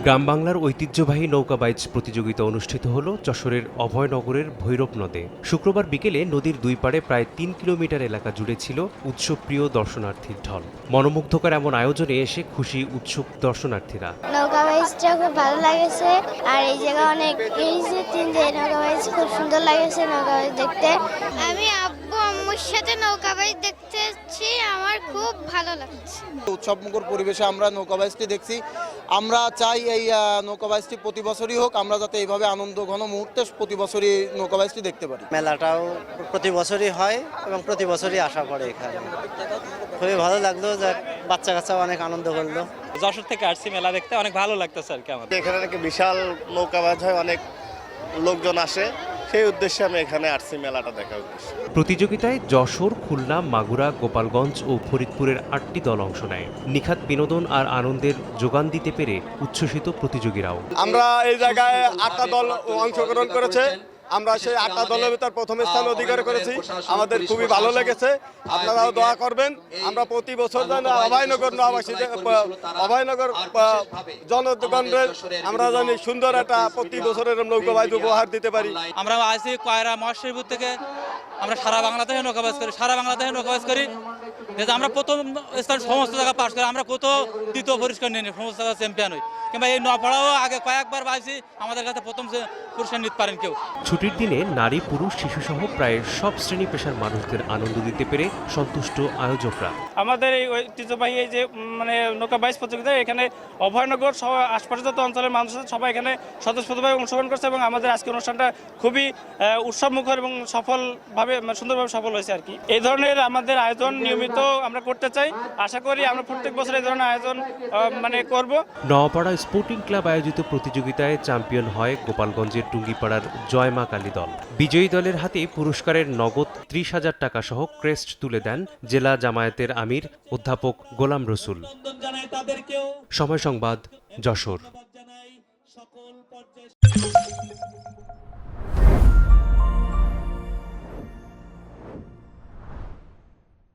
গ্রাম বাংলার ঐতিহ্যবাহী নৌকা বাইচ প্রতিযোগিতা অনুষ্ঠিত হল যশোরের অভয়নগরের ভৈরব নদে। শুক্রবার বিকেলে নদীর দুই পাড়ে প্রায় ৩ কিলোমিটার এলাকা জুড়ে ছিল উৎসবপ্রিয় দর্শনার্থীর ঢল। মনোমুগ্ধকর এমন আয়োজনে এসে খুশি উৎসুক দর্শনার্থীরা। নৌকা বাইচটা খুব ভালো লাগেছে, আর এই জায়গা অনেক নৌকা বাইচ খুব সুন্দর লাগেছে নৌকা বাইচ দেখতে। আমি আব্বু আম্মুর সাথে নৌকা বাইচ দেখতে এসেছি, আমার খুব ভালো লাগছে। উৎসবমুখর পরিবেশে আমরা নৌকা বাইচটি দেখছি। আমরা চাই এই নৌকা বাইচটি প্রতি বছরই হোক, আমরা যাতে এইভাবে আনন্দ ঘন মুহূর্তে প্রতি বছরই নৌকা বাইচটি দেখতে পারি। মেলাটাও প্রতি বছরই হয় এবং প্রতি বছরই আসা পড়ে এখানে। খুবই ভালো লাগলো, যে বাচ্চা কাচ্চাও অনেক আনন্দ করলো। যশোর থেকে আসছি মেলা দেখতে, অনেক ভালো লাগতেছে আর কি। আমাদের এখানে নাকি বিশাল নৌকা বাজ হয়, অনেক লোকজন আসে, সেই উদ্দেশ্যে আমি এখানে আসছি মেলাটা দেখার উদ্দেশ্যে। প্রতিযোগিতায় যশোর, খুলনা, মাগুরা, গোপালগঞ্জ ও ফরিদপুরের ৮টি দল অংশ নেয়। নিখাত বিনোদন আর আনন্দের যোগান দিতে পেরে উচ্ছ্বসিত প্রতিযোগীরাও। আমরা এই জায়গায় 8টা দল অংশগ্রহণ করেছে। আমরা সেই 8টা দলের ভিতর প্রথম স্থান অধিকার করেছি। আমাদের খুবই ভালো লেগেছে। আপনারাও দোয়া করবেন। আমরা প্রতি বছর অভয়নগর অভয়নগর জনগণের আমরা জানি সুন্দর একটা প্রতি বছরের নৌকা বাইচ উপহার দিতে পারি। আমরা আসি কয়রা মহাশরীপুর থেকে, আমরা সারা বাংলাদেশে নৌকাবাজ করি। আমরা প্রথম স্থান সমস্ত জায়গা পাশ করি, আমরা কোথাও দ্বিতীয় পুরস্কার নিই, সমস্ত জায়গা চ্যাম্পিয়ন হই। কিংবা এই নপাড়াও আগে কয়েকবার পাইছি, আমাদের কাছে প্রথম পুরস্কার নিতে পারেন কেউ। ছুটির দিনে নারী, পুরুষ, শিশুসহ প্রায় সব শ্রেণী পেশার মানুষদের আনন্দ দিতে পেরে সন্তুষ্ট আয়োজকরা। আমাদের এই ঐতিহ্যবাহী এই যে নৌকা বাইচ প্রতিযোগিতা, এখানে অভয়নগর সহ আশপাশের যত অঞ্চলের মানুষ আছে সবাই এখানে স্বতঃস্ফূর্তভাবে অংশগ্রহণ করছে এবং আমাদের আজকের অনুষ্ঠানটা খুবই উৎসবমুখর এবং সুন্দরভাবে সফল হয়েছে আর কি। এই ধরনের আমাদের আয়োজন নিয়মিত আমরা করতে চাই। আশা করি আমরা প্রত্যেক বছর এই ধরনের আয়োজন করব। নওয়াপাড়া স্পোর্টিং ক্লাব আয়োজিত প্রতিযোগিতায় চ্যাম্পিয়ন হয় গোপালগঞ্জের টুঙ্গিপাড়ার জয়মা কালী দল। বিজয়ী দলের হাতে পুরস্কারের নগদ ৩০,০০০ টাকা সহ ক্রেস্ট তুলে দেন জেলা জামায়াতের আমির অধ্যাপক গোলাম রসুল। সময় সংবাদ, যশোর।